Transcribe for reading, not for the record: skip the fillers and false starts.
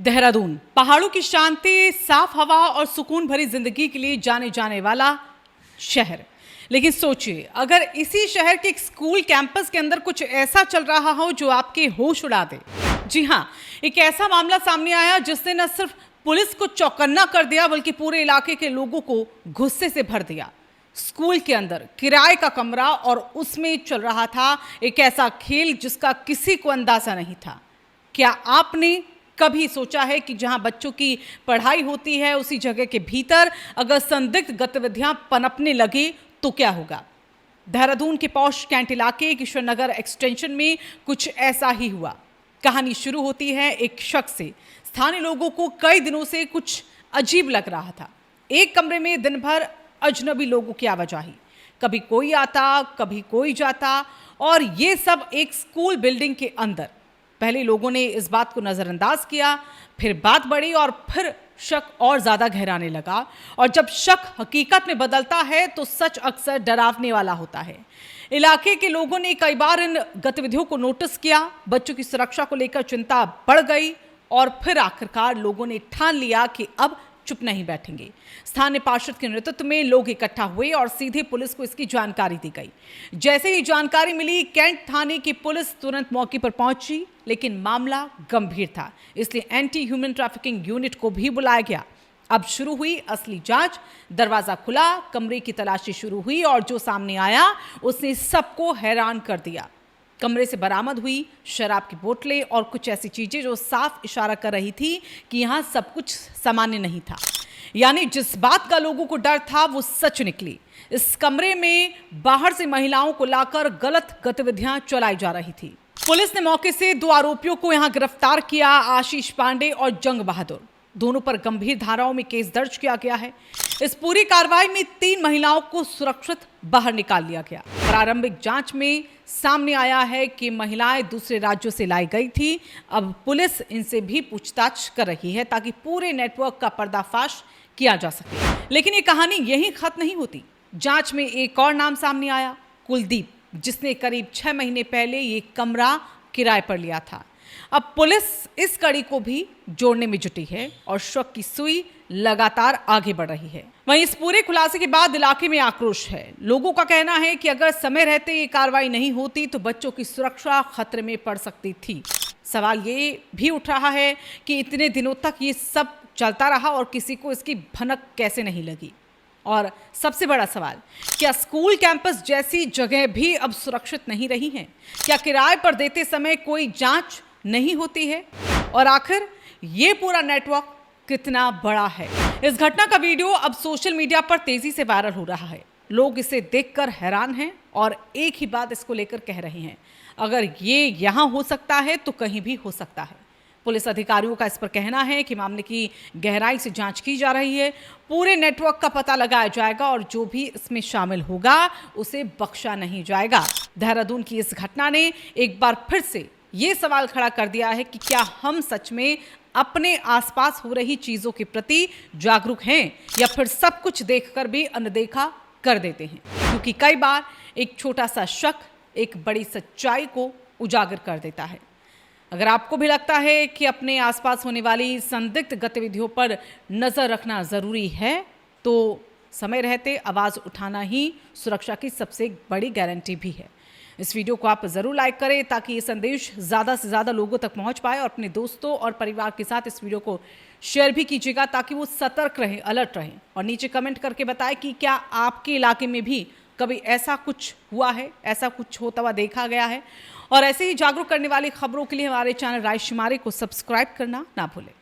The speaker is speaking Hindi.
देहरादून पहाड़ों की शांति, साफ हवा और सुकून भरी जिंदगी के लिए जाने जाने वाला शहर। लेकिन सोचिए, अगर इसी शहर के एक स्कूल कैंपस के अंदर कुछ ऐसा चल रहा हो जो आपके होश उड़ा दे। जी हां, एक ऐसा मामला सामने आया जिसने न सिर्फ पुलिस को चौकन्ना कर दिया बल्कि पूरे इलाके के लोगों को गुस्से से भर दिया। स्कूल के अंदर किराए का कमरा और उसमें चल रहा था एक ऐसा खेल जिसका किसी को अंदाजा नहीं था। क्या आपने कभी सोचा है कि जहां बच्चों की पढ़ाई होती है उसी जगह के भीतर अगर संदिग्ध गतिविधियां पनपने लगी तो क्या होगा? देहरादून के पौष कैंट इलाके किशोर नगर एक्सटेंशन में कुछ ऐसा ही हुआ। कहानी शुरू होती है एक शख्स से। स्थानीय लोगों को कई दिनों से कुछ अजीब लग रहा था। एक कमरे में दिन भर अजनबी लोगों की आवाजाही, कभी कोई आता कभी कोई जाता, और ये सब एक स्कूल बिल्डिंग के अंदर। पहले लोगों ने इस बात को नजरअंदाज किया, फिर बात बढ़ी और फिर शक और ज्यादा गहराने लगा। और जब शक हकीकत में बदलता है तो सच अक्सर डरावने वाला होता है। इलाके के लोगों ने कई बार इन गतिविधियों को नोटिस किया। बच्चों की सुरक्षा को लेकर चिंता बढ़ गई और फिर आखिरकार लोगों ने ठान लिया कि अब चुप नहीं बैठेंगे। स्थानीय पार्षद के नेतृत्व में लोग इकट्ठा हुए और सीधे पुलिस को इसकी जानकारी दी गई। जैसे ही जानकारी मिली, कैंट थाने की पुलिस तुरंत मौके पर पहुंची, लेकिन मामला गंभीर था, इसलिए एंटी ह्यूमन ट्रैफिकिंग यूनिट को भी बुलाया गया। अब शुरू हुई असली जांच। दरवाजा खुला, कमरे की तलाशी शुरू हुई और जो सामने आया उसने सबको हैरान कर दिया। कमरे से बरामद हुई शराब की बोतलें और कुछ ऐसी चीजें जो साफ इशारा कर रही थी कि यहाँ सब कुछ सामान्य नहीं था। यानी जिस बात का लोगों को डर था वो सच निकली। इस कमरे में बाहर से महिलाओं को लाकर गलत गतिविधियां चलाई जा रही थी। पुलिस ने मौके से 2 आरोपियों को यहाँ गिरफ्तार किया, आशीष पांडे और जंग बहादुर। दोनों पर गंभीर धाराओं में केस दर्ज किया गया है। इस पूरी कार्रवाई में 3 महिलाओं को सुरक्षित बाहर निकाल लिया गया। प्रारंभिक जांच में सामने आया है कि महिलाएं दूसरे राज्यों से लाई गई थी। अब पुलिस इनसे भी पूछताछ कर रही है ताकि पूरे नेटवर्क का पर्दाफाश किया जा सके। लेकिन ये कहानी यहीं खत्म नहीं होती। जांच में एक और नाम सामने आया, कुलदीप, जिसने करीब 6 महीने पहले ये कमरा किराए पर लिया था। अब पुलिस इस कड़ी को भी जोड़ने में जुटी है और शक की सुई लगातार आगे बढ़ रही है। वहीं इस पूरे खुलासे के बाद इलाके में आक्रोश है। लोगों का कहना है कि अगर समय रहते ये कार्रवाई नहीं होती तो बच्चों की सुरक्षा खतरे में पड़ सकती थी। सवाल ये भी उठ रहा है कि इतने दिनों तक ये सब चलता रहा और किसी को इसकी भनक कैसे नहीं लगी। और सबसे बड़ा सवाल, क्या स्कूल कैंपस जैसी जगह भी अब सुरक्षित नहीं रही हैं? क्या किराए पर देते समय कोई जांच नहीं होती है? और आखिर ये पूरा नेटवर्क कितना बड़ा है? इस घटना का वीडियो अब सोशल मीडिया पर तेजी से वायरल हो रहा है। लोग इसे देखकर हैरान हैं और एक ही बात इसको लेकर कह रहे हैं, अगर ये यहां हो सकता है तो कहीं भी हो सकता है। पुलिस अधिकारियों का इस पर कहना है कि मामले की गहराई से जांच की जा रही है। पूरे नेटवर्क का पता लगाया जाएगा और जो भी इसमें शामिल होगा उसे बख्शा नहीं जाएगा। देहरादून की इस घटना ने एक बार फिर से ये सवाल खड़ा कर दिया है कि क्या हम सच में अपने आसपास हो रही चीजों के प्रति जागरूक हैं या फिर सब कुछ देखकर भी अनदेखा कर देते हैं? क्योंकि कई बार एक छोटा सा शक एक बड़ी सच्चाई को उजागर कर देता है। अगर आपको भी लगता है कि अपने आसपास होने वाली संदिग्ध गतिविधियों पर नजर रखना जरूरी है तो समय रहते आवाज उठाना ही सुरक्षा की सबसे बड़ी गारंटी भी है। इस वीडियो को आप जरूर लाइक करें ताकि ये संदेश ज़्यादा से ज़्यादा लोगों तक पहुंच पाए और अपने दोस्तों और परिवार के साथ इस वीडियो को शेयर भी कीजिएगा ताकि वो सतर्क रहें, अलर्ट रहें। और नीचे कमेंट करके बताएं कि क्या आपके इलाके में भी कभी ऐसा कुछ हुआ है, ऐसा कुछ होता हुआ देखा गया है। और ऐसे ही जागरूक करने वाली खबरों के लिए हमारे चैनल रायशुमारी को सब्सक्राइब करना ना भूलें।